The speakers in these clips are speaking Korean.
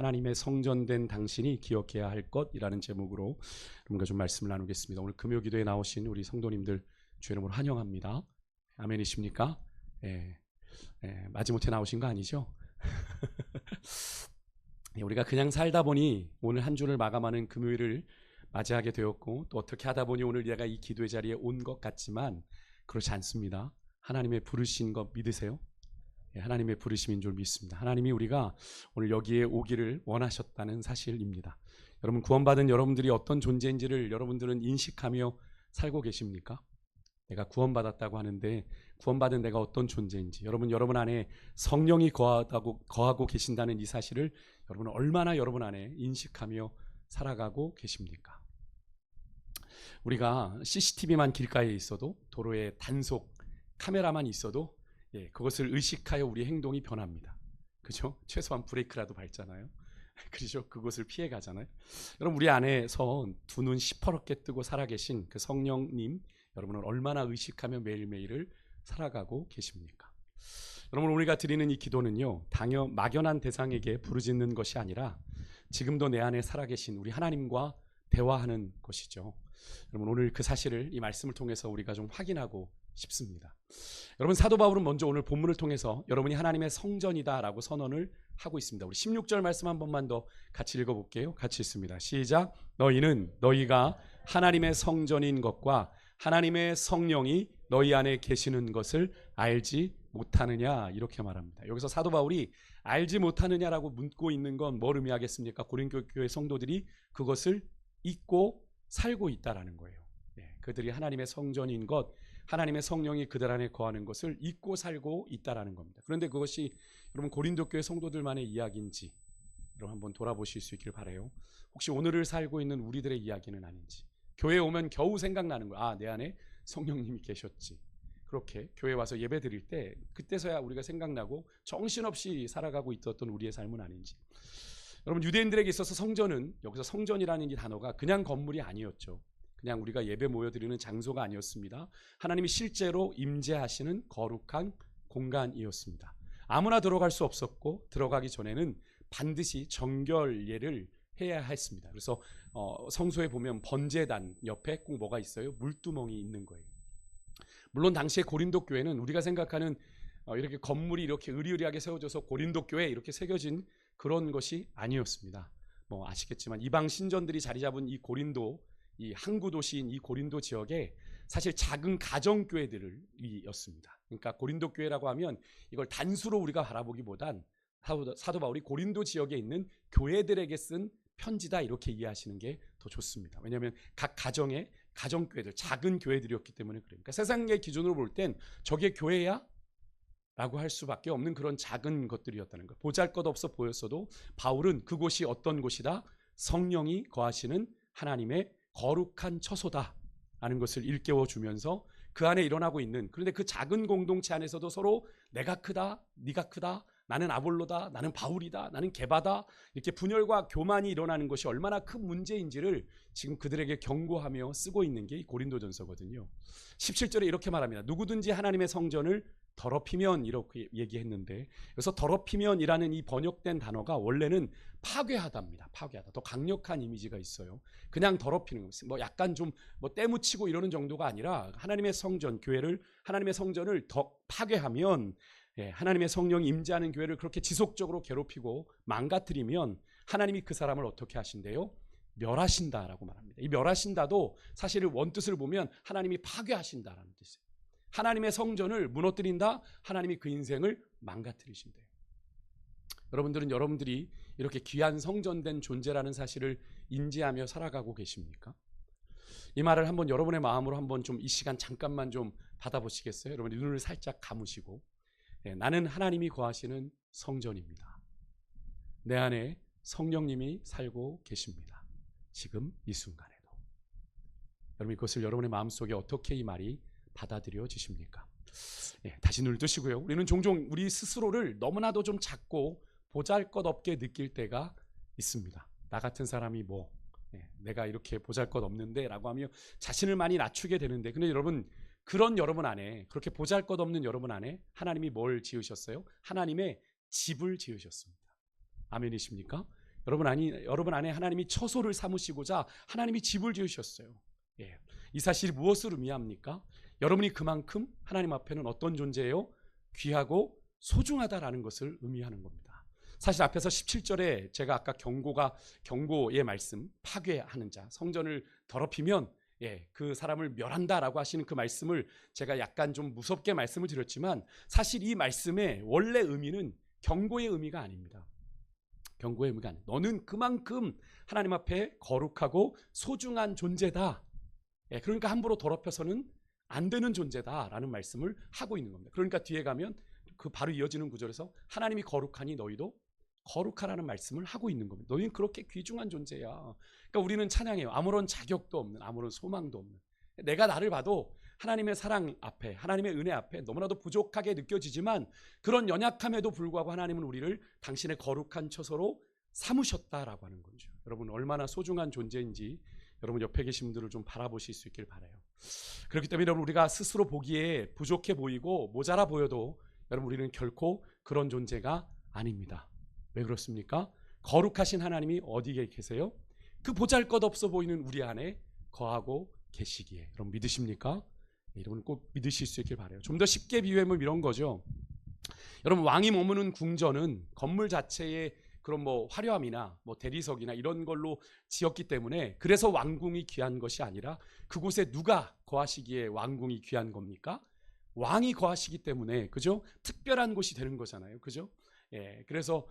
하나님의 성전된 당신이 기억해야 할 것이라는 제목으로 여러분과 좀 말씀을 나누겠습니다. 오늘 금요 기도에 나오신 우리 성도님들 주의 이름으로 환영합니다. 아멘이십니까? 마지못해 나오신 거 아니죠? 우리가 그냥 살다 보니 오늘 한 주를 마감하는 금요일을 맞이하게 되었고, 또 어떻게 하다 보니 오늘 내가 이 기도의 자리에 온 것 같지만 그렇지 않습니다. 하나님의 부르신 것 믿으세요? 하나님의 부르심인 줄 믿습니다. 하나님이 우리가 오늘 여기에 오기를 원하셨다는 사실입니다. 여러분, 구원받은 여러분들이 어떤 존재인지를 여러분들은 인식하며 살고 계십니까? 내가 구원받았다고 하는데 구원받은 내가 어떤 존재인지, 여러분 안에 성령이 거하고 계신다는 이 사실을 여러분은 얼마나 여러분 안에 인식하며 살아가고 계십니까? 우리가 CCTV만 길가에 있어도, 도로에 단속 카메라만 있어도 그것을 의식하여 우리 행동이 변합니다. 그죠? 최소한 브레이크라도 밟잖아요. 그렇죠? 그것을 피해 가잖아요. 여러분, 우리 안에서 두 눈 시퍼렇게 뜨고 살아계신 그 성령님, 여러분은 얼마나 의식하며 매일매일을 살아가고 계십니까? 여러분, 우리가 드리는 이 기도는요, 막연한 대상에게 부르짖는 것이 아니라 지금도 내 안에 살아계신 우리 하나님과 대화하는 것이죠. 여러분, 오늘 그 사실을 이 말씀을 통해서 우리가 좀 확인하고 싶습니다. 여러분, 사도 바울은 먼저 오늘 본문을 통해서 여러분이 하나님의 성전이다라고 선언을 하고 있습니다. 우리 16절 말씀 한 번만 더 같이 읽어볼게요. 같이 읽습니다. 시작. 너희가 하나님의 성전인 것과 하나님의 성령이 너희 안에 계시는 것을 알지 못하느냐, 이렇게 말합니다. 여기서 사도 바울이 알지 못하느냐라고 묻고 있는 건 뭘 의미하겠습니까? 고린도 교회 성도들이 그것을 잊고 살고 있다라는 거예요. 그들이 하나님의 성전인 것, 하나님의 성령이 그들 안에 거하는 것을 잊고 살고 있다라는 겁니다. 그런데 그것이 여러분 고린도 교회 성도들만의 이야기인지 여러분 한번 돌아보실 수 있기를 바라요. 혹시 오늘을 살고 있는 우리들의 이야기는 아닌지. 교회에 오면 겨우 생각나는 거야. 내 안에 성령님이 계셨지. 그렇게 교회 와서 예배 드릴 때 그때서야 우리가 생각나고 정신없이 살아가고 있었던 우리의 삶은 아닌지. 여러분, 유대인들에게 있어서 성전은, 여기서 성전이라는 이 단어가 그냥 건물이 아니었죠. 그냥 우리가 예배 모여드리는 장소가 아니었습니다. 하나님이 실제로 임재하시는 거룩한 공간이었습니다. 아무나 들어갈 수 없었고, 들어가기 전에는 반드시 정결례를 해야 했습니다. 그래서 성소에 보면 번제단 옆에 꼭 뭐가 있어요? 물두멍이 있는 거예요. 물론 당시에 고린도 교회는 우리가 생각하는 이렇게 건물이 이렇게 으리으리하게 세워져서 고린도 교회 이렇게 새겨진 그런 것이 아니었습니다. 아시겠지만 이방 신전들이 자리 잡은 이 고린도, 이 항구 도시인 이 고린도 지역에 사실 작은 가정교회들이었습니다. 그러니까 고린도 교회라고 하면 이걸 단수로 우리가 바라보기보단 사도 바울이 고린도 지역에 있는 교회들에게 쓴 편지다, 이렇게 이해하시는 게 더 좋습니다. 왜냐하면 각 가정의 가정교회들, 작은 교회들이었기 때문에 그래요. 그러니까 세상의 기준으로 볼 땐 저게 교회야? 라고 할 수밖에 없는 그런 작은 것들이었다는 거예요. 보잘것없어 보였어도 바울은 그곳이 어떤 곳이다? 성령이 거하시는 하나님의 거룩한 처소다 라는 것을 일깨워 주면서 그 안에 일어나고 있는, 그런데 그 작은 공동체 안에서도 서로 내가 크다, 네가 크다, 나는 아볼로다, 나는 바울이다, 나는 게바다, 이렇게 분열과 교만이 일어나는 것이 얼마나 큰 문제인지를 지금 그들에게 경고하며 쓰고 있는 게 이 고린도전서거든요. 17절에 이렇게 말합니다. 누구든지 하나님의 성전을 더럽히면, 이렇게 얘기했는데, 그래서 더럽히면이라는 이 번역된 단어가 원래는 파괴하다입니다. 파괴하다. 더 강력한 이미지가 있어요. 그냥 더럽히는 것, 약간 좀 때묻히고 이러는 정도가 아니라 하나님의 성전, 교회를, 하나님의 성전을 더 파괴하면, 하나님의 성령이 임재하는 교회를 그렇게 지속적으로 괴롭히고 망가뜨리면 하나님이 그 사람을 어떻게 하신대요? 멸하신다라고 말합니다. 이 멸하신다도 사실을 원뜻을 보면 하나님이 파괴하신다라는 뜻이에요. 하나님의 성전을 무너뜨린다, 하나님이 그 인생을 망가뜨리신대요. 여러분들은 여러분들이 이렇게 귀한 성전된 존재라는 사실을 인지하며 살아가고 계십니까? 이 말을 한번 여러분의 마음으로 한번 좀 이 시간 잠깐만 좀 받아보시겠어요? 여러분 눈을 살짝 감으시고, 나는 하나님이 거하시는 성전입니다. 내 안에 성령님이 살고 계십니다. 지금 이 순간에도. 여러분, 이것을 여러분의 마음속에 어떻게 이 말이 받아들여지십니까? 다시 눈을 뜨시고요. 우리는 종종 우리 스스로를 너무나도 좀 작고 보잘것없게 느낄 때가 있습니다. 나 같은 사람이 내가 이렇게 보잘것없는데 라고 하며 자신을 많이 낮추게 되는데, 근데 여러분, 그런 여러분 안에, 그렇게 보잘것없는 여러분 안에 하나님이 뭘 지으셨어요? 하나님의 집을 지으셨습니다. 아멘이십니까? 여러분 안에 하나님이 처소를 삼으시고자 하나님이 집을 지으셨어요. 예. 이 사실이 무엇을 의미합니까? 여러분이 그만큼 하나님 앞에는 어떤 존재예요? 귀하고 소중하다라는 것을 의미하는 겁니다. 사실 앞에서 17절에 제가 아까 경고의 말씀, 파괴하는 자, 성전을 더럽히면 그 사람을 멸한다라고 하시는 그 말씀을 제가 약간 좀 무섭게 말씀을 드렸지만, 사실 이 말씀의 원래 의미는 경고의 의미가 아닙니다. 경고의 의미가 아닙니다. 너는 그만큼 하나님 앞에 거룩하고 소중한 존재다. 그러니까 함부로 더럽혀서는 안 되는 존재다라는 말씀을 하고 있는 겁니다. 그러니까 뒤에 가면 그 바로 이어지는 구절에서 하나님이 거룩하니 너희도 거룩하라는 말씀을 하고 있는 겁니다. 너희는 그렇게 귀중한 존재야. 그러니까 우리는 찬양해요. 아무런 자격도 없는, 아무런 소망도 없는, 내가 나를 봐도 하나님의 사랑 앞에, 하나님의 은혜 앞에 너무나도 부족하게 느껴지지만, 그런 연약함에도 불구하고 하나님은 우리를 당신의 거룩한 처소로 삼으셨다라고 하는 거죠. 여러분 얼마나 소중한 존재인지 여러분 옆에 계신 분들을 좀 바라보실 수 있길 바라요. 그렇기 때문에 여러분, 우리가 스스로 보기에 부족해 보이고 모자라 보여도 여러분 우리는 결코 그런 존재가 아닙니다. 왜 그렇습니까? 거룩하신 하나님이 어디에 계세요? 그 보잘것없어 보이는 우리 안에 거하고 계시기에. 여러분 믿으십니까? 여러분 꼭 믿으실 수 있길 바라요. 좀 더 쉽게 비유하면 이런 거죠. 여러분 왕이 머무는 궁전은 건물 자체의 그런 화려함이나 대리석이나 이런 걸로 지었기 때문에, 그래서 왕궁이 귀한 것이 아니라 그곳에 누가 거하시기에 왕궁이 귀한 겁니까? 왕이 거하시기 때문에, 그죠? 특별한 곳이 되는 거잖아요, 그죠? 그래서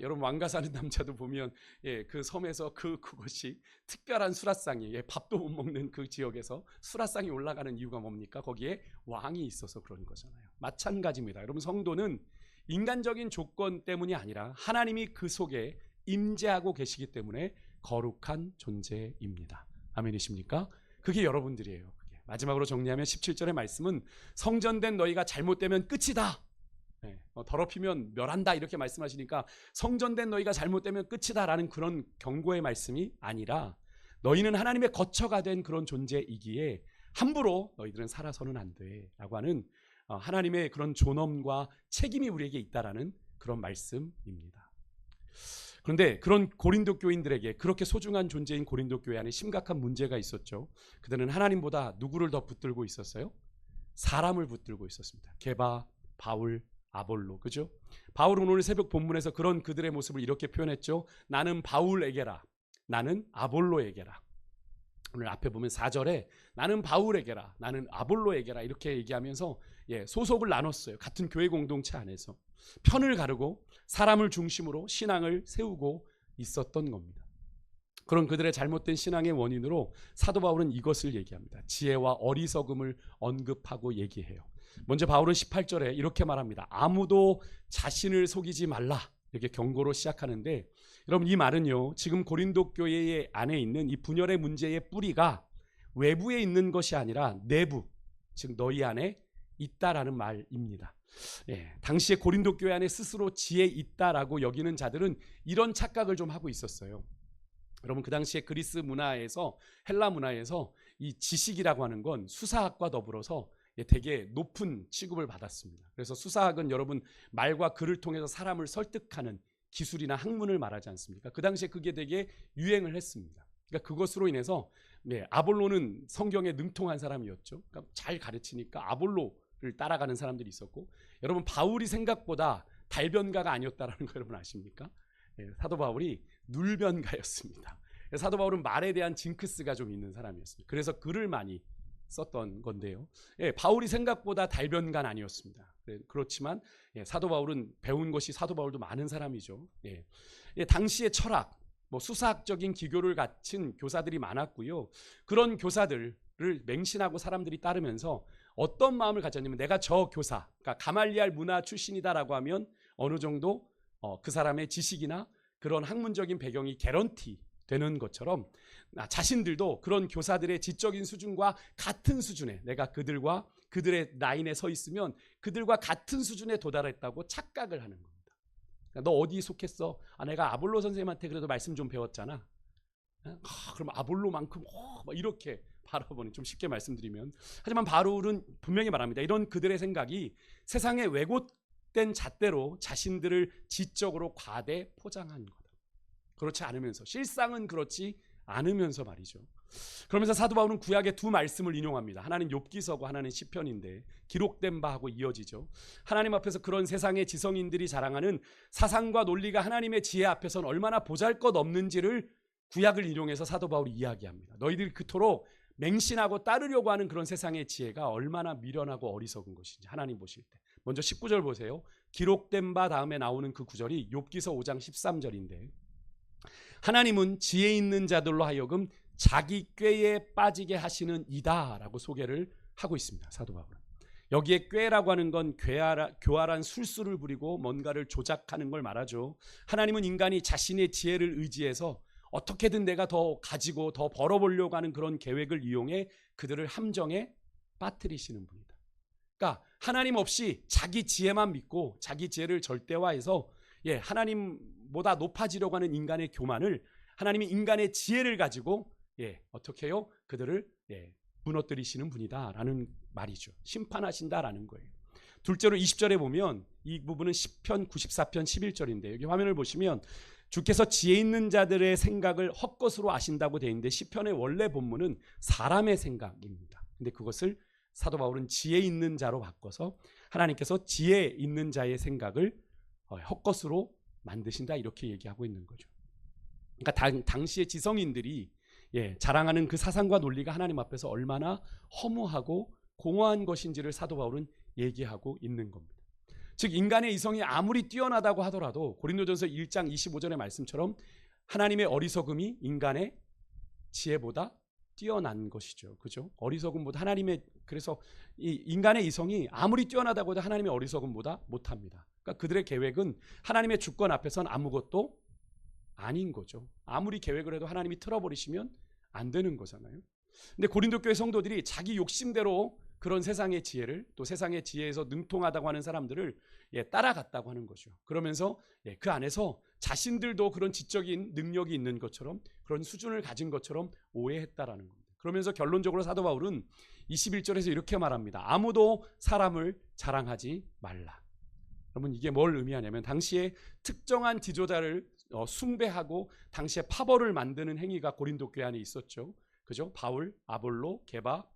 여러분 왕가 사는 남자도 보면 그 섬에서 그곳이 특별한 수라상이, 밥도 못 먹는 그 지역에서 수라상이 올라가는 이유가 뭡니까? 거기에 왕이 있어서 그런 거잖아요. 마찬가지입니다. 여러분 성도는 인간적인 조건 때문이 아니라 하나님이 그 속에 임재하고 계시기 때문에 거룩한 존재입니다. 아멘이십니까? 그게 여러분들이에요. 마지막으로 정리하면 17절의 말씀은 성전된 너희가 잘못되면 끝이다. 더럽히면 멸한다 이렇게 말씀하시니까 성전된 너희가 잘못되면 끝이다라는 그런 경고의 말씀이 아니라, 너희는 하나님의 거처가 된 그런 존재이기에 함부로 너희들은 살아서는 안 돼라고 하는 하나님의 그런 존엄과 책임이 우리에게 있다라는 그런 말씀입니다. 그런데 그런 고린도 교인들에게, 그렇게 소중한 존재인 고린도 교회 안에 심각한 문제가 있었죠. 그들은 하나님보다 누구를 더 붙들고 있었어요? 사람을 붙들고 있었습니다. 게바, 바울, 아볼로, 그죠? 바울은 오늘 새벽 본문에서 그런 그들의 모습을 이렇게 표현했죠. 나는 바울에게라, 나는 아볼로에게라. 오늘 앞에 보면 4절에 나는 바울에게라, 나는 아볼로에게라 이렇게 얘기하면서 소속을 나눴어요. 같은 교회 공동체 안에서 편을 가르고 사람을 중심으로 신앙을 세우고 있었던 겁니다. 그런 그들의 잘못된 신앙의 원인으로 사도 바울은 이것을 얘기합니다. 지혜와 어리석음을 언급하고 얘기해요. 먼저 바울은 18절에 이렇게 말합니다. 아무도 자신을 속이지 말라, 이렇게 경고로 시작하는데, 여러분 이 말은요, 지금 고린도 교회 안에 있는 이 분열의 문제의 뿌리가 외부에 있는 것이 아니라 내부, 즉 너희 안에 있다라는 말입니다. 당시에 고린도 교회 안에 스스로 지혜 있다라고 여기는 자들은 이런 착각을 좀 하고 있었어요. 여러분 그 당시에 그리스 문화에서, 헬라 문화에서 이 지식이라고 하는 건 수사학과 더불어서 되게 높은 취급을 받았습니다. 그래서 수사학은 여러분 말과 글을 통해서 사람을 설득하는 기술이나 학문을 말하지 않습니까? 그 당시에 그게 되게 유행을 했습니다. 그러니까 그것으로 인해서 아볼로는 성경에 능통한 사람이었죠. 그러니까 잘 가르치니까 아볼로를 따라가는 사람들이 있었고, 여러분 바울이 생각보다 달변가가 아니었다라는 거 여러분 아십니까? 사도 바울이 눌변가였습니다. 사도 바울은 말에 대한 징크스가 좀 있는 사람이었습니다. 그래서 글을 많이 썼던 건데요. 바울이 생각보다 달변가는 아니었습니다. 그렇지만 사도 바울은 배운 것이, 사도 바울도 많은 사람이죠. 당시의 철학, 수사학적인 기교를 갖춘 교사들이 많았고요. 그런 교사들을 맹신하고 사람들이 따르면서 어떤 마음을 가졌냐면, 내가 저 교사, 그러니까 가말리알 문화 출신이다라고 하면 어느 정도 그 사람의 지식이나 그런 학문적인 배경이 개런티 되는 것처럼 자신들도 그런 교사들의 지적인 수준과 같은 수준에, 내가 그들의 라인에 서 있으면 그들과 같은 수준에 도달했다고 착각을 하는 겁니다. 너 어디 속했어? 내가 아볼로 선생님한테 그래도 말씀 좀 배웠잖아. 그럼 아볼로만큼 이렇게 바라보는, 좀 쉽게 말씀드리면. 하지만 바울은 분명히 말합니다. 이런 그들의 생각이 세상의 왜곡된 잣대로 자신들을 지적으로 과대 포장한 거다. 그렇지 않으면서, 실상은 그렇지 않으면서 말이죠. 그러면서 사도 바울은 구약의 두 말씀을 인용합니다. 하나는 욥기서고 하나는 시편인데 기록된 바하고 이어지죠. 하나님 앞에서 그런 세상의 지성인들이 자랑하는 사상과 논리가 하나님의 지혜 앞에서는 얼마나 보잘것없는지를 구약을 인용해서 사도 바울이 이야기합니다. 너희들이 그토록 맹신하고 따르려고 하는 그런 세상의 지혜가 얼마나 미련하고 어리석은 것인지 하나님 보실 때. 먼저 19절 보세요. 기록된 바 다음에 나오는 그 구절이 욥기서 5장 13절인데 하나님은 지혜 있는 자들로 하여금 자기 꾀에 빠지게 하시는 이다라고 소개를 하고 있습니다. 사도 바울은. 여기에 꾀라고 하는 건 교활한 술수를 부리고 뭔가를 조작하는 걸 말하죠. 하나님은 인간이 자신의 지혜를 의지해서 어떻게든 내가 더 가지고 더 벌어보려고 하는 그런 계획을 이용해 그들을 함정에 빠뜨리시는 분이다. 그러니까 하나님 없이 자기 지혜만 믿고 자기 지혜를 절대화해서 하나님보다 높아지려고 하는 인간의 교만을 하나님이 인간의 지혜를 가지고 어떻게 해요? 그들을 무너뜨리시는 분이다라는 말이죠. 심판하신다라는 거예요. 둘째로 20절에 보면 이 부분은 시편 94편 11절인데 여기 화면을 보시면 주께서 지혜 있는 자들의 생각을 헛것으로 아신다고 되어 있는데 시편의 원래 본문은 사람의 생각입니다. 근데 그것을 사도 바울은 지혜 있는 자로 바꿔서 하나님께서 지혜 있는 자의 생각을 헛것으로 만드신다 이렇게 얘기하고 있는 거죠. 그러니까 당시의 지성인들이 자랑하는 그 사상과 논리가 하나님 앞에서 얼마나 허무하고 공허한 것인지를 사도 바울은 얘기하고 있는 겁니다. 즉 인간의 이성이 아무리 뛰어나다고 하더라도 고린도전서 1장 25절의 말씀처럼 하나님의 어리석음이 인간의 지혜보다 뛰어난 것이죠. 그죠? 어리석음보다 그래서 이 인간의 이성이 아무리 뛰어나다고 해도 하나님의 어리석음보다 못합니다. 그러니까 그들의 계획은 하나님의 주권 앞에선 아무것도 아닌 거죠. 아무리 계획을 해도 하나님이 틀어버리시면 안 되는 거잖아요. 근데 고린도 교회 성도들이 자기 욕심대로 그런 세상의 지혜를 또 세상의 지혜에서 능통하다고 하는 사람들을 따라갔다고 하는 거죠. 그러면서 그 안에서 자신들도 그런 지적인 능력이 있는 것처럼 그런 수준을 가진 것처럼 오해했다라는 겁니다. 그러면서 결론적으로 사도 바울은 21절에서 이렇게 말합니다. 아무도 사람을 자랑하지 말라. 여러분 이게 뭘 의미하냐면 당시에 특정한 지도자를 숭배하고 당시에 파벌을 만드는 행위가 고린도 교회 안에 있었죠. 그죠? 바울, 아볼로, 게바,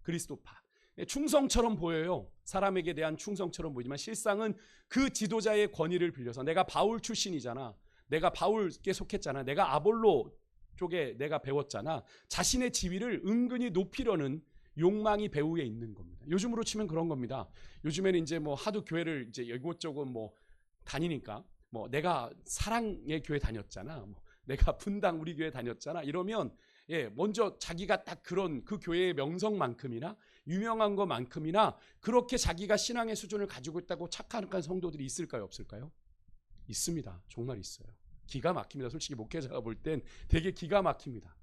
그리스도파. 충성처럼 보여요. 사람에게 대한 충성처럼 보이지만 실상은 그 지도자의 권위를 빌려서 내가 바울 출신이잖아. 내가 바울께 속했잖아. 내가 아볼로 쪽에 내가 배웠잖아. 자신의 지위를 은근히 높이려는 욕망이 배후에 있는 겁니다. 요즘으로 치면 그런 겁니다. 요즘에는 이제 뭐 하도 교회를 이제 이곳저곳 뭐 다니니까 내가 사랑의 교회 다녔잖아. 내가 분당 우리 교회 다녔잖아. 이러면 먼저 자기가 딱 그런 그 교회의 명성만큼이나 유명한 것만큼이나 그렇게 자기가 신앙의 수준을 가지고 있다고 착각하는 성도들이 있을까요? 없을까요? 있습니다. 정말 있어요. 기가 막힙니다. 솔직히 목회자가 볼 땐 되게 기가 막힙니다.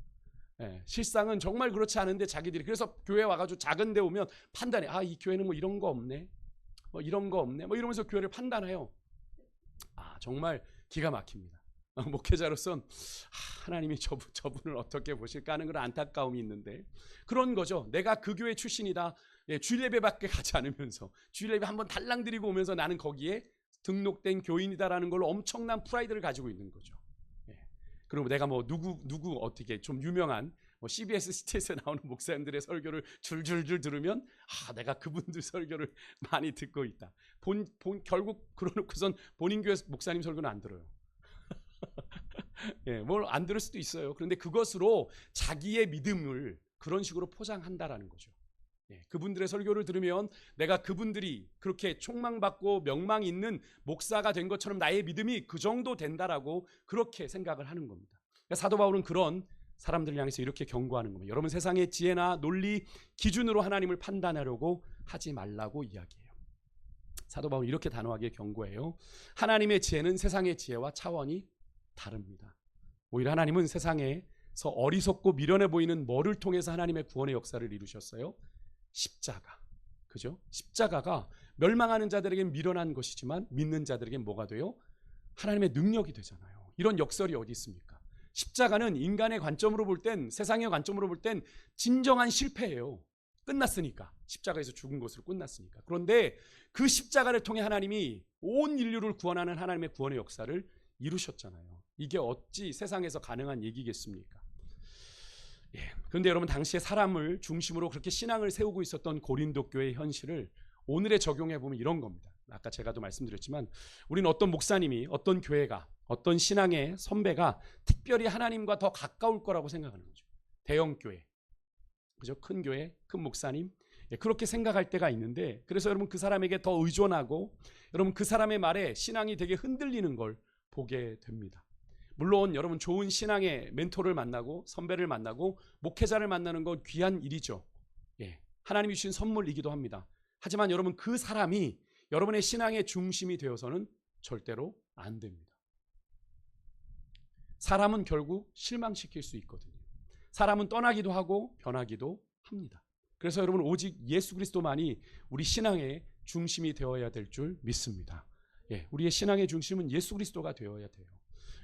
실상은 정말 그렇지 않은데 자기들이 그래서 교회 와가지고 작은 데 오면 판단해. 이 교회는 이런 거 없네. 이런 거 없네. 이러면서 교회를 판단해요. 정말 기가 막힙니다. 목회자로선 하나님이 저분을 어떻게 보실까 하는 그런 안타까움이 있는데 그런 거죠. 내가 그 교회 출신이다. 주일 예배밖에 가지 않으면서 주일 예배 한번 달랑 드리고 오면서 나는 거기에 등록된 교인이다라는 걸로 엄청난 프라이드를 가지고 있는 거죠. 그리고 내가 누구 어떻게 좀 유명한 CBS 시티에서 나오는 목사님들의 설교를 줄줄줄 들으면 내가 그분들 설교를 많이 듣고 있다. 결국 그러놓고선 본인 교회 목사님 설교는 안 들어요. 뭘 안 들을 수도 있어요. 그런데 그것으로 자기의 믿음을 그런 식으로 포장한다라는 거죠. 그분들의 설교를 들으면 내가 그분들이 그렇게 촉망받고 명망 있는 목사가 된 것처럼 나의 믿음이 그 정도 된다라고 그렇게 생각을 하는 겁니다. 그러니까 사도 바울은 그런 사람들을 향해서 이렇게 경고하는 겁니다. 여러분 세상의 지혜나 논리 기준으로 하나님을 판단하려고 하지 말라고 이야기해요. 사도 바울은 이렇게 단호하게 경고해요. 하나님의 지혜는 세상의 지혜와 차원이 다릅니다. 오히려 하나님은 세상에서 어리석고 미련해 보이는 뭐를 통해서 하나님의 구원의 역사를 이루셨어요? 십자가. 그죠? 십자가가 멸망하는 자들에겐 미련한 것이지만 믿는 자들에겐 뭐가 돼요? 하나님의 능력이 되잖아요. 이런 역설이 어디 있습니까? 십자가는 인간의 관점으로 볼 땐, 세상의 관점으로 볼 땐 진정한 실패예요. 끝났으니까. 십자가에서 죽은 것으로 끝났으니까. 그런데 그 십자가를 통해 하나님이 온 인류를 구원하는 하나님의 구원의 역사를 이루셨잖아요. 이게 어찌 세상에서 가능한 얘기겠습니까? 그런데 여러분, 당시에 사람을 중심으로 그렇게 신앙을 세우고 있었던 고린도 교회의 현실을 오늘에 적용해 보면 이런 겁니다. 아까 제가도 말씀드렸지만 우리는 어떤 목사님이, 어떤 교회가, 어떤 신앙의 선배가 특별히 하나님과 더 가까울 거라고 생각하는 거죠. 대형 교회, 그죠? 큰 교회, 큰 목사님, 그렇게 생각할 때가 있는데, 그래서 여러분 그 사람에게 더 의존하고 여러분 그 사람의 말에 신앙이 되게 흔들리는 걸 보게 됩니다. 물론 여러분 좋은 신앙의 멘토를 만나고 선배를 만나고 목회자를 만나는 건 귀한 일이죠. 하나님이 주신 선물이기도 합니다. 하지만 여러분 그 사람이 여러분의 신앙의 중심이 되어서는 절대로 안 됩니다. 사람은 결국 실망시킬 수 있거든요. 사람은 떠나기도 하고 변하기도 합니다. 그래서 여러분 오직 예수 그리스도만이 우리 신앙의 중심이 되어야 될 줄 믿습니다. 우리의 신앙의 중심은 예수 그리스도가 되어야 돼요.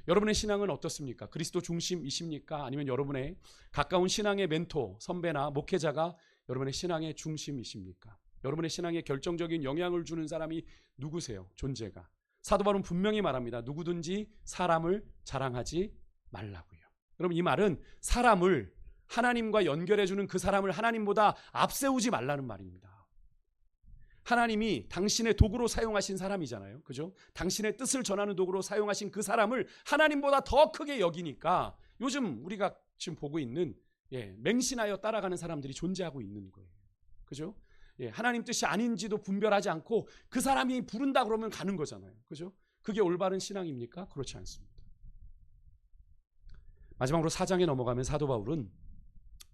여러분의 신앙은 어떻습니까? 그리스도 중심이십니까? 아니면 여러분의 가까운 신앙의 멘토, 선배나 목회자가 여러분의 신앙의 중심이십니까? 여러분의 신앙에 결정적인 영향을 주는 사람이 누구세요? 존재가. 사도 바울은 분명히 말합니다. 누구든지 사람을 자랑하지 말라고요. 여러분, 이 말은 사람을 하나님과 연결해주는 그 사람을 하나님보다 앞세우지 말라는 말입니다. 하나님이 당신의 도구로 사용하신 사람이잖아요. 그죠? 당신의 뜻을 전하는 도구로 사용하신 그 사람을 하나님보다 더 크게 여기니까 요즘 우리가 지금 보고 있는 맹신하여 따라가는 사람들이 존재하고 있는 거예요. 그죠? 하나님 뜻이 아닌지도 분별하지 않고 그 사람이 부른다 그러면 가는 거잖아요. 그죠? 그게 올바른 신앙입니까? 그렇지 않습니다. 마지막으로 4장에 넘어가면 사도 바울은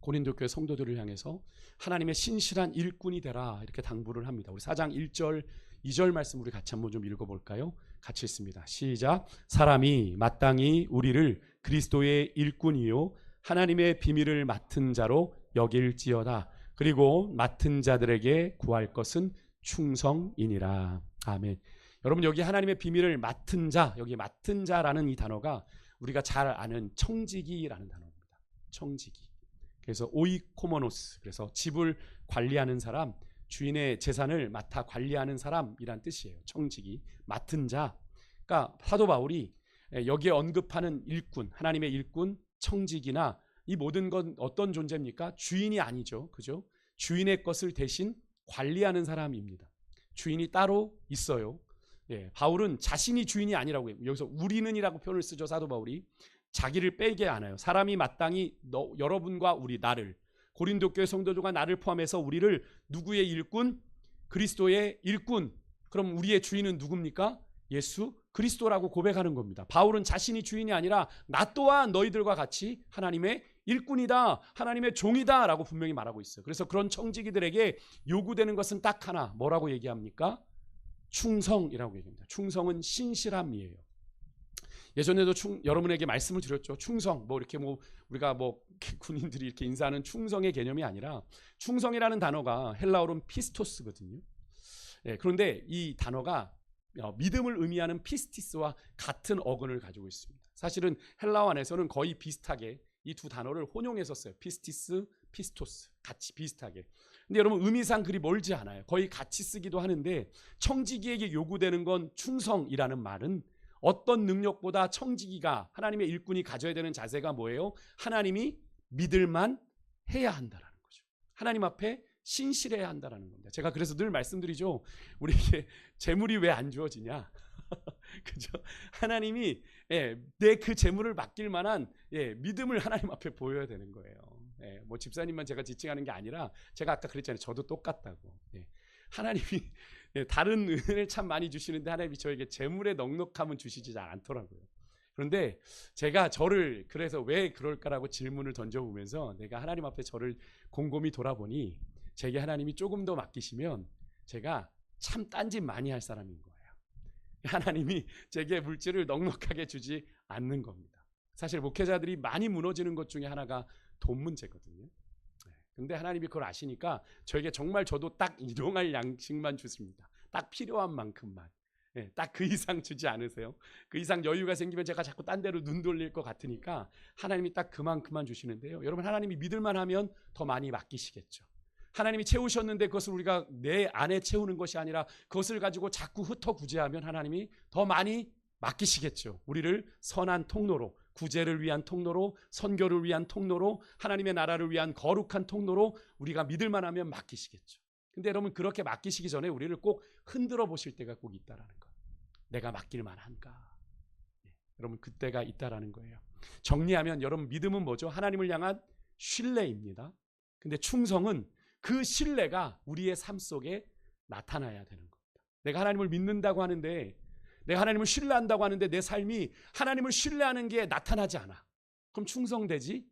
고린도 교회 성도들을 향해서 하나님의 신실한 일꾼이 되라 이렇게 당부를 합니다. 우리 4장 1절 2절 말씀 우리 같이 한번 좀 읽어볼까요? 같이 읽습니다. 시작. 사람이 마땅히 우리를 그리스도의 일꾼이요 하나님의 비밀을 맡은 자로 여길지어다. 그리고 맡은 자들에게 구할 것은 충성이니라. 아멘. 여러분, 여기 하나님의 비밀을 맡은 자, 여기 맡은 자라는 이 단어가 우리가 잘 아는 청지기라는 단어입니다. 청지기. 그래서 오이코모노스, 그래서 집을 관리하는 사람, 주인의 재산을 맡아 관리하는 사람이란 뜻이에요. 청지기, 맡은 자. 그러니까 사도 바울이 여기에 언급하는 일꾼, 하나님의 일꾼, 청지기나 이 모든 건 어떤 존재입니까? 주인이 아니죠. 그죠? 주인의 것을 대신 관리하는 사람입니다. 주인이 따로 있어요. 바울은 자신이 주인이 아니라고 해요. 여기서 우리는이라고 표현을 쓰죠. 사도 바울이. 자기를 빼게 않아요. 사람이 마땅히 여러분과 우리, 나를, 고린도 교회 성도들과 나를 포함해서 우리를 누구의 일꾼? 그리스도의 일꾼. 그럼 우리의 주인은 누굽니까? 예수 그리스도라고 고백하는 겁니다. 바울은 자신이 주인이 아니라 나 또한 너희들과 같이 하나님의 일꾼이다, 하나님의 종이다 라고 분명히 말하고 있어요. 그래서 그런 청지기들에게 요구되는 것은 딱 하나, 뭐라고 얘기합니까? 충성이라고 얘기합니다. 충성은 신실함이에요. 예전에도 여러분에게 말씀을 드렸죠. 충성, 우리가 군인들이 이렇게 인사하는 충성의 개념이 아니라 충성이라는 단어가 헬라어로는 피스토스거든요. 그런데 이 단어가 믿음을 의미하는 피스티스와 같은 어근을 가지고 있습니다. 사실은 헬라어 안에서는 거의 비슷하게 이 두 단어를 혼용해서 써요. 피스티스, 피스토스, 같이 비슷하게. 근데 여러분 의미상 그리 멀지 않아요. 거의 같이 쓰기도 하는데 청지기에게 요구되는 건 충성이라는 말은 어떤 능력보다 청지기가, 하나님의 일꾼이 가져야 되는 자세가 뭐예요? 하나님이 믿을만 해야 한다라는 거죠. 하나님 앞에 신실해야 한다라는 겁니다. 제가 그래서 늘 말씀드리죠. 우리에게 재물이 왜 안 주어지냐? 그죠? 하나님이 내 그 재물을 맡길 만한 믿음을 하나님 앞에 보여야 되는 거예요. 뭐 집사님만 제가 지칭하는 게 아니라 제가 아까 그랬잖아요. 저도 똑같다고. 하나님이 다른 은혜를 참 많이 주시는데 하나님이 저에게 재물의 넉넉함은 주시지 잘 않더라고요. 그런데 제가 저를 그래서 왜 그럴까라고 질문을 던져보면서 내가 하나님 앞에 저를 곰곰이 돌아보니 제게 하나님이 조금 더 맡기시면 제가 참 딴짓 많이 할 사람인 거예요. 하나님이 제게 물질을 넉넉하게 주지 않는 겁니다. 사실 목회자들이 많이 무너지는 것 중에 하나가 돈 문제거든요. 근데 하나님이 그걸 아시니까 저에게 정말 저도 딱 일용할 양식만 주십니다. 딱 필요한 만큼만. 딱 그 이상 주지 않으세요? 그 이상 여유가 생기면 제가 자꾸 딴 데로 눈 돌릴 것 같으니까 하나님이 딱 그만큼만 주시는데요. 여러분, 하나님이 믿을만 하면 더 많이 맡기시겠죠. 하나님이 채우셨는데 그것을 우리가 내 안에 채우는 것이 아니라 그것을 가지고 자꾸 흩어구제하면 하나님이 더 많이 맡기시겠죠. 우리를 선한 통로로, 구제를 위한 통로로, 선교를 위한 통로로, 하나님의 나라를 위한 거룩한 통로로 우리가 믿을 만하면 맡기시겠죠. 근데 여러분, 그렇게 맡기시기 전에 우리를 꼭 흔들어 보실 때가 꼭 있다라는 거. 내가 맡길 만한가? 여러분, 그때가 있다라는 거예요. 정리하면 여러분, 믿음은 뭐죠? 하나님을 향한 신뢰입니다. 근데 충성은 그 신뢰가 우리의 삶 속에 나타나야 되는 겁니다. 내가 하나님을 믿는다고 하는데, 내가 하나님을 신뢰한다고 하는데 내 삶이 하나님을 신뢰하는 게 나타나지 않아. 그럼 충성되지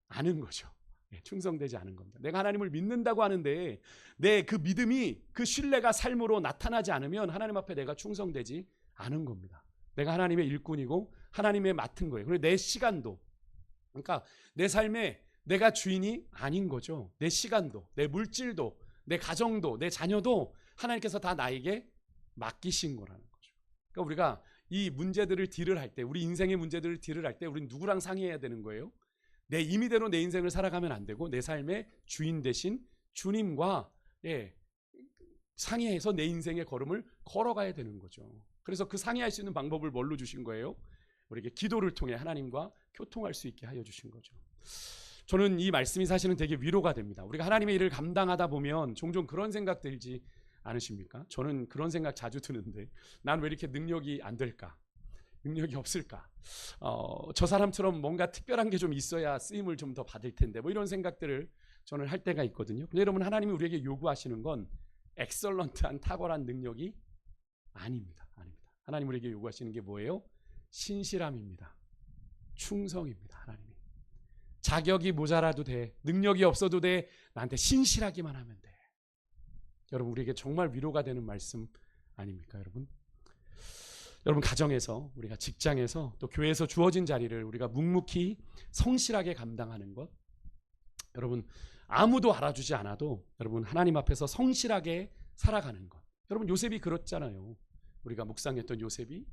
않은 거죠. 충성되지 않은 겁니다. 내가 하나님을 믿는다고 하는데 내 그 믿음이, 그 신뢰가 삶으로 나타나지 않으면 하나님 앞에 내가 충성되지 않은 겁니다. 내가 하나님의 일꾼이고 하나님의 맡은 거예요. 그리고 내 시간도, 그러니까 내 삶에 내가 주인이 아닌 거죠. 내 시간도, 내 물질도, 내 가정도, 내 자녀도 하나님께서 다 나에게 맡기신 거라는 거죠. 그러니까 우리가 이 문제들을 딜을 할 때, 우리 인생의 문제들을 딜을 할 때 우리는 누구랑 상의해야 되는 거예요? 내 임의대로 내 인생을 살아가면 안 되고 내 삶의 주인 되신 주님과 상의해서 내 인생의 걸음을 걸어가야 되는 거죠. 그래서 그 상의할 수 있는 방법을 뭘로 주신 거예요? 우리에게 기도를 통해 하나님과 교통할 수 있게 하여 주신 거죠. 저는 이 말씀이 사실은 되게 위로가 됩니다. 우리가 하나님의 일을 감당하다 보면 종종 그런 생각 들지 않으십니까? 저는 그런 생각 자주 드는데, 난 왜 이렇게 능력이 안 될까? 능력이 없을까? 저 사람처럼 뭔가 특별한 게 좀 있어야 쓰임을 좀 더 받을 텐데, 뭐 이런 생각들을 저는 할 때가 있거든요. 근데 여러분, 하나님이 우리에게 요구하시는 건 엑설런트한 탁월한 능력이 아닙니다. 하나님 우리에게 요구하시는 게 뭐예요? 신실함입니다. 충성입니다. 하나님이 자격이 모자라도 돼, 능력이 없어도 돼, 나한테 신실하기만 하면 돼. 여러분, 우리에게 정말 위로가 되는 말씀 아닙니까? 여러분, 가정에서, 우리가 직장에서, 또 교회에서 주어진 자리를 우리가 묵묵히 성실하게 감당하는 것, 여러분, 아무도 알아주지 않아도 여러분 하나님 앞에서 성실하게 살아가는 것. 여러분, 요셉이 그렇잖아요. 우리가 묵상했던 요셉이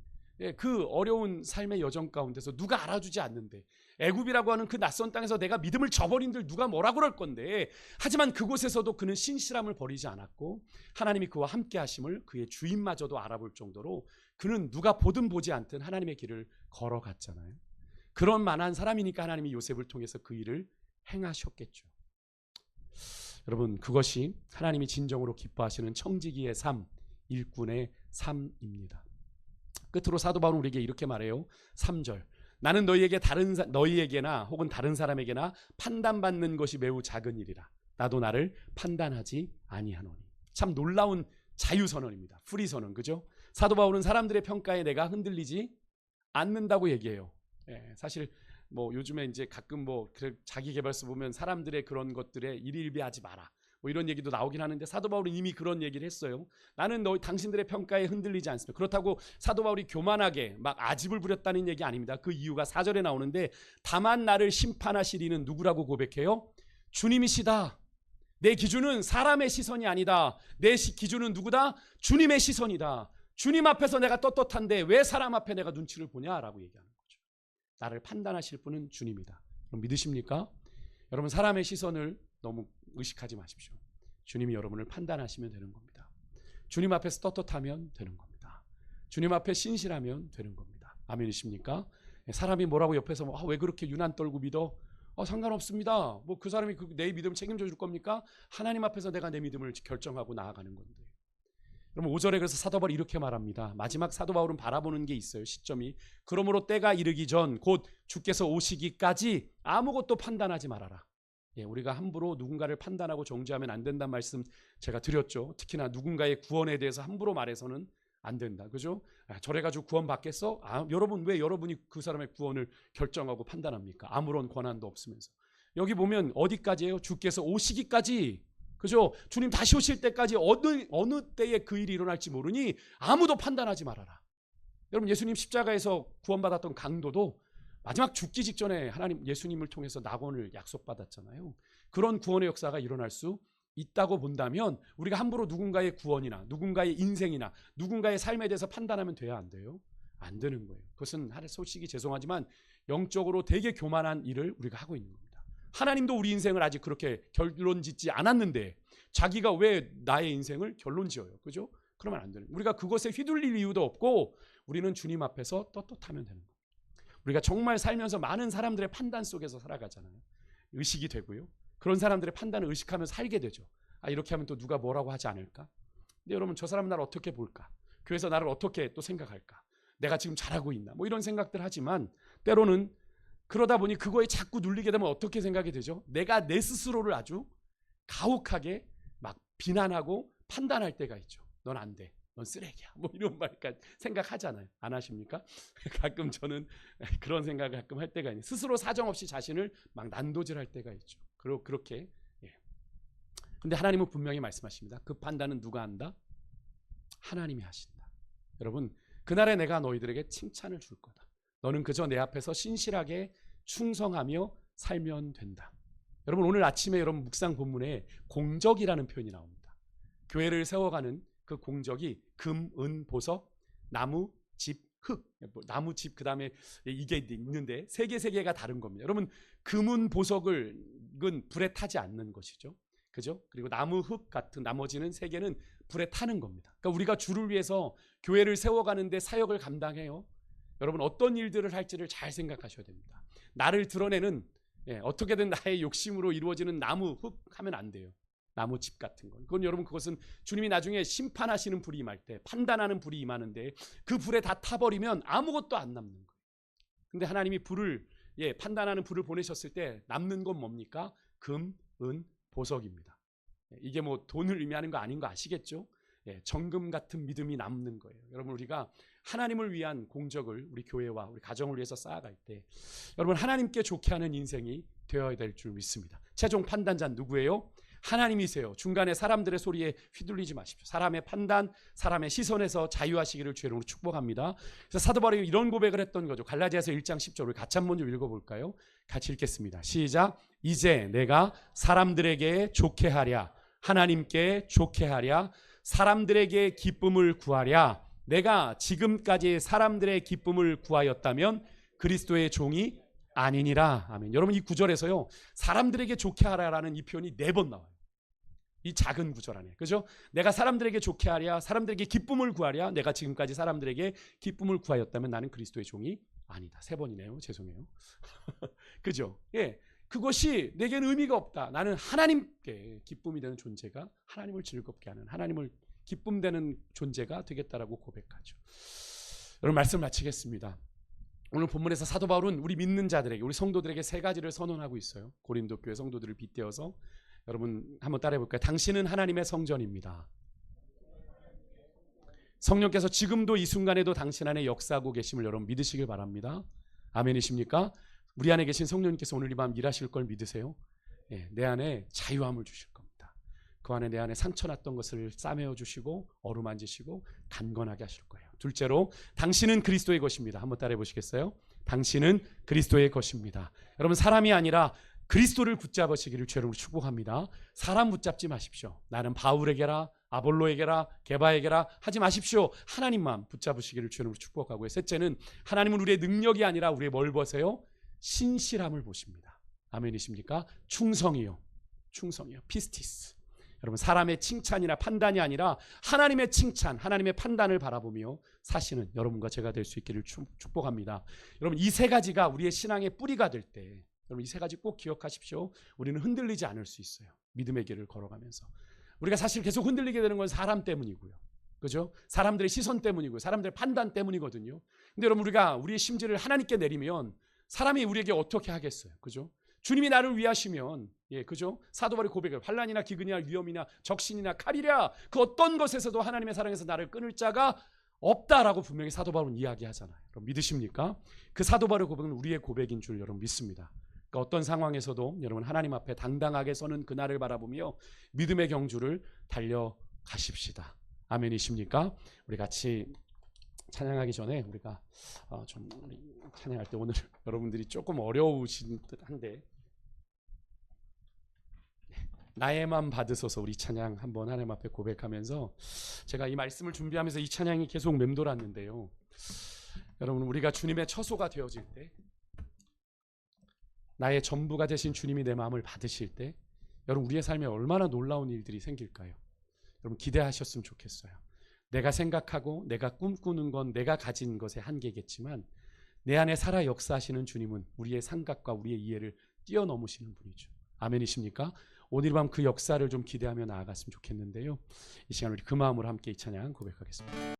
그 어려운 삶의 여정 가운데서 누가 알아주지 않는데, 애굽이라고 하는 그 낯선 땅에서 내가 믿음을 저버린들 누가 뭐라 그럴 건데, 하지만 그곳에서도 그는 신실함을 버리지 않았고 하나님이 그와 함께 하심을 그의 주인마저도 알아볼 정도로 그는 누가 보든 보지 않든 하나님의 길을 걸어갔잖아요. 그런 만한 사람이니까 하나님이 요셉을 통해서 그 일을 행하셨겠죠. 여러분, 그것이 하나님이 진정으로 기뻐하시는 청지기의 삶, 일꾼의 삶입니다. 끝으로 사도 바울은 우리에게 이렇게 말해요. 3절. 나는 너희에게나 혹은 다른 사람에게나 판단받는 것이 매우 작은 일이라. 나도 나를 판단하지 아니하노니. 참 놀라운 자유선언입니다. 프리선언, 그죠? 사도 바울은 사람들의 평가에 내가 흔들리지 않는다고 얘기해요. 사실 뭐 요즘에 이제 가끔 뭐 자기 개발서 보면 사람들의 그런 것들에 일일비하지 마라, 뭐 이런 얘기도 나오긴 하는데, 사도 바울은 이미 그런 얘기를 했어요. 나는 당신들의 평가에 흔들리지 않습니다. 그렇다고 사도 바울이 교만하게 막 아집을 부렸다는 얘기 아닙니다. 그 이유가 4절에 나오는데, 다만 나를 심판하실 이는 누구라고 고백해요? 주님이시다. 내 기준은 사람의 시선이 아니다. 내 기준은 누구다? 주님의 시선이다. 주님 앞에서 내가 떳떳한데 왜 사람 앞에 내가 눈치를 보냐라고 얘기하는 거죠. 나를 판단하실 분은 주님이다. 그럼 믿으십니까? 여러분, 사람의 시선을 너무 의식하지 마십시오. 주님이 여러분을 판단하시면 되는 겁니다. 주님 앞에서 떳떳하면 되는 겁니다. 주님 앞에 신실하면 되는 겁니다. 아멘이십니까? 사람이 뭐라고 옆에서 왜 그렇게 유난 떨고 믿어? 상관없습니다. 뭐 그 사람이 내 믿음을 책임져 줄 겁니까? 하나님 앞에서 내가 내 믿음을 결정하고 나아가는 건데. 여러분, 5절에 그래서 사도 바울이 이렇게 말합니다. 마지막 사도 바울은 바라보는 게 있어요. 시점이. 그러므로 때가 이르기 전 곧 주께서 오시기까지 아무것도 판단하지 말아라. 우리가 함부로 누군가를 판단하고 정죄하면 안 된다는 말씀 제가 드렸죠. 특히나 누군가의 구원에 대해서 함부로 말해서는 안 된다. 그죠? 저래가지고 구원 받겠어? 여러분, 왜 여러분이 그 사람의 구원을 결정하고 판단합니까? 아무런 권한도 없으면서. 여기 보면 어디까지예요? 주께서 오시기까지. 그죠? 주님 다시 오실 때까지 어느 때에 그 일이 일어날지 모르니 아무도 판단하지 말아라. 여러분, 예수님 십자가에서 구원받았던 강도도 마지막 죽기 직전에 하나님 예수님을 통해서 낙원을 약속받았잖아요. 그런 구원의 역사가 일어날 수 있다고 본다면 우리가 함부로 누군가의 구원이나 누군가의 인생이나 누군가의 삶에 대해서 판단하면 돼야 안 돼요? 안 되는 거예요. 그것은 솔직히 죄송하지만 영적으로 되게 교만한 일을 우리가 하고 있는 겁니다. 하나님도 우리 인생을 아직 그렇게 결론 짓지 않았는데 자기가 왜 나의 인생을 결론 지어요? 그죠? 그러면 안 되는 거예요. 우리가 그것에 휘둘릴 이유도 없고 우리는 주님 앞에서 떳떳하면 되는 거예요. 우리가 정말 살면서 많은 사람들의 판단 속에서 살아가잖아요. 의식이 되고요. 그런 사람들의 판단을 의식하면서 살게 되죠. 이렇게 하면 또 누가 뭐라고 하지 않을까? 근데 여러분, 저 사람은 나를 어떻게 볼까? 교회에서 나를 어떻게 또 생각할까? 내가 지금 잘하고 있나? 뭐 이런 생각들 하지만 때로는 그러다 보니 그거에 자꾸 눌리게 되면 어떻게 생각이 되죠? 내가 내 스스로를 아주 가혹하게 막 비난하고 판단할 때가 있죠. 넌 안 돼. 넌 쓰레기야. 뭐 이런 말까지 생각하잖아요. 안 하십니까? 가끔 저는 그런 생각을 가끔 할 때가 있어요. 스스로 사정없이 자신을 막 난도질할 때가 있죠. 그렇게. 근데 하나님은 분명히 말씀하십니다. 그 판단은 누가 한다? 하나님이 하신다. 여러분, 그날에 내가 너희들에게 칭찬을 줄 거다. 너는 그저 내 앞에서 신실하게 충성하며 살면 된다. 여러분, 오늘 아침에 여러분 묵상 본문에 공적이라는 표현이 나옵니다. 교회를 세워가는 그 공적이 금, 은, 보석, 나무, 집, 흙. 나무, 집, 그 다음에 이게 있는데 세 개가 다른 겁니다. 여러분, 금은 보석은 불에 타지 않는 것이죠. 그죠? 그리고 나무, 흙 같은 나머지는 세 개는 불에 타는 겁니다. 그러니까 우리가 주를 위해서 교회를 세워가는데 사역을 감당해요. 여러분, 어떤 일들을 할지를 잘 생각하셔야 됩니다. 나를 드러내는 어떻게든 나의 욕심으로 이루어지는 나무, 흙 하면 안 돼요. 나무, 집 같은 건. 그건 여러분, 그것은 주님이 나중에 심판하시는 불이 임할 때, 판단하는 불이 임하는데 그 불에 다 타버리면 아무것도 안 남는 거예요. 근데 하나님이 불을 판단하는 불을 보내셨을 때 남는 건 뭡니까? 금, 은, 보석입니다. 이게 뭐 돈을 의미하는 거 아닌 거 아시겠죠? 정금 같은 믿음이 남는 거예요. 여러분, 우리가 하나님을 위한 공적을 우리 교회와 우리 가정을 위해서 쌓아갈 때 여러분, 하나님께 좋게 하는 인생이 되어야 될 줄 믿습니다. 최종 판단자는 누구예요? 하나님이세요. 중간에 사람들의 소리에 휘둘리지 마십시오. 사람의 판단, 사람의 시선에서 자유하시기를 주의 이름으로 축복합니다. 그래서 사도 바울이 이런 고백을 했던 거죠. 갈라디아서 1장 10절을 같이 한번 좀 읽어볼까요? 같이 읽겠습니다. 시작. 이제 내가 사람들에게 좋게 하랴, 하나님께 좋게 하랴, 사람들에게 기쁨을 구하랴. 내가 지금까지 사람들의 기쁨을 구하였다면 그리스도의 종이 아니니라. 아멘. 여러분, 이 구절에서요, 사람들에게 좋게 하라라는 이 표현이 4번 나와요. 이 작은 구절 안에. 그죠? 내가 사람들에게 좋게 하랴, 사람들에게 기쁨을 구하랴. 내가 지금까지 사람들에게 기쁨을 구하였다면 나는 그리스도의 종이 아니다. 3번이네요. 죄송해요. 그죠? 그것이 내게는 의미가 없다. 나는 하나님께 기쁨이 되는 존재가, 하나님을 즐겁게 하는, 하나님을 기쁨 되는 존재가 되겠다라고 고백하죠. 여러분, 말씀 마치겠습니다. 오늘 본문에서 사도 바울은 우리 믿는 자들에게, 우리 성도들에게 3가지를 선언하고 있어요. 고린도 교회 성도들을 빗대어서. 여러분 한번 따라해 볼까요? 당신은 하나님의 성전입니다. 성령께서 지금도 이 순간에도 당신 안에 역사하고 계심을 여러분 믿으시길 바랍니다. 아멘이십니까? 우리 안에 계신 성령님께서 오늘 이 밤 일하실 걸 믿으세요? 내 안에 자유함을 주실 겁니다. 그 안에 내 안에 상처났던 것을 싸매어 주시고 어루만지시고 단건하게 하실 거예요. 둘째로, 당신은 그리스도의 것입니다. 한번 따라해 보시겠어요? 당신은 그리스도의 것입니다. 여러분, 사람이 아니라 그리스도를 붙잡으시기를 주님으로 축복합니다. 사람 붙잡지 마십시오. 나는 바울에게라, 아볼로에게라, 게바에게라 하지 마십시오. 하나님만 붙잡으시기를 주님으로 축복하고요. 셋째는, 하나님은 우리의 능력이 아니라 우리의 뭘 보세요? 신실함을 보십니다. 아멘이십니까? 충성이요. 피스티스. 여러분, 사람의 칭찬이나 판단이 아니라 하나님의 칭찬, 하나님의 판단을 바라보며 사시는 여러분과 제가 될 수 있기를 축복합니다. 여러분, 이 3가지가 우리의 신앙의 뿌리가 될 때, 여러분 이 3가지 꼭 기억하십시오. 우리는 흔들리지 않을 수 있어요. 믿음의 길을 걸어가면서. 우리가 사실 계속 흔들리게 되는 건 사람 때문이고요. 그죠? 사람들의 시선 때문이고요. 사람들의 판단 때문이거든요. 근데 여러분, 우리가 우리의 심지를 하나님께 내리면 사람이 우리에게 어떻게 하겠어요? 그죠? 주님이 나를 위하시면, 그죠? 사도 바울의 고백을, 환난이나 기근이나 위험이나 적신이나 칼이랴, 그 어떤 것에서도 하나님의 사랑에서 나를 끊을 자가 없다라고 분명히 사도 바울은 이야기하잖아요. 여러분 믿으십니까? 그 사도 바울의 고백은 우리의 고백인 줄 여러분 믿습니다. 그러니까 어떤 상황에서도 여러분 하나님 앞에 당당하게 서는 그날을 바라보며 믿음의 경주를 달려가십시다. 아멘이십니까? 우리 같이 찬양하기 전에 우리가 좀 찬양할 때 오늘 여러분들이 조금 어려우신 듯한데, 나에만 받으소서 우리 찬양 한번 하나님 앞에 고백하면서, 제가 이 말씀을 준비하면서 이 찬양이 계속 맴돌았는데요. 여러분, 우리가 주님의 처소가 되어질 때, 나의 전부가 되신 주님이 내 마음을 받으실 때, 여러분 우리의 삶에 얼마나 놀라운 일들이 생길까요? 여러분 기대하셨으면 좋겠어요. 내가 생각하고 내가 꿈꾸는 건 내가 가진 것의 한계겠지만 내 안에 살아 역사하시는 주님은 우리의 생각과 우리의 이해를 뛰어넘으시는 분이죠. 아멘이십니까? 오늘 밤 그 역사를 좀 기대하며 나아갔으면 좋겠는데요. 이 시간 우리 그 마음으로 함께 이 찬양 고백하겠습니다.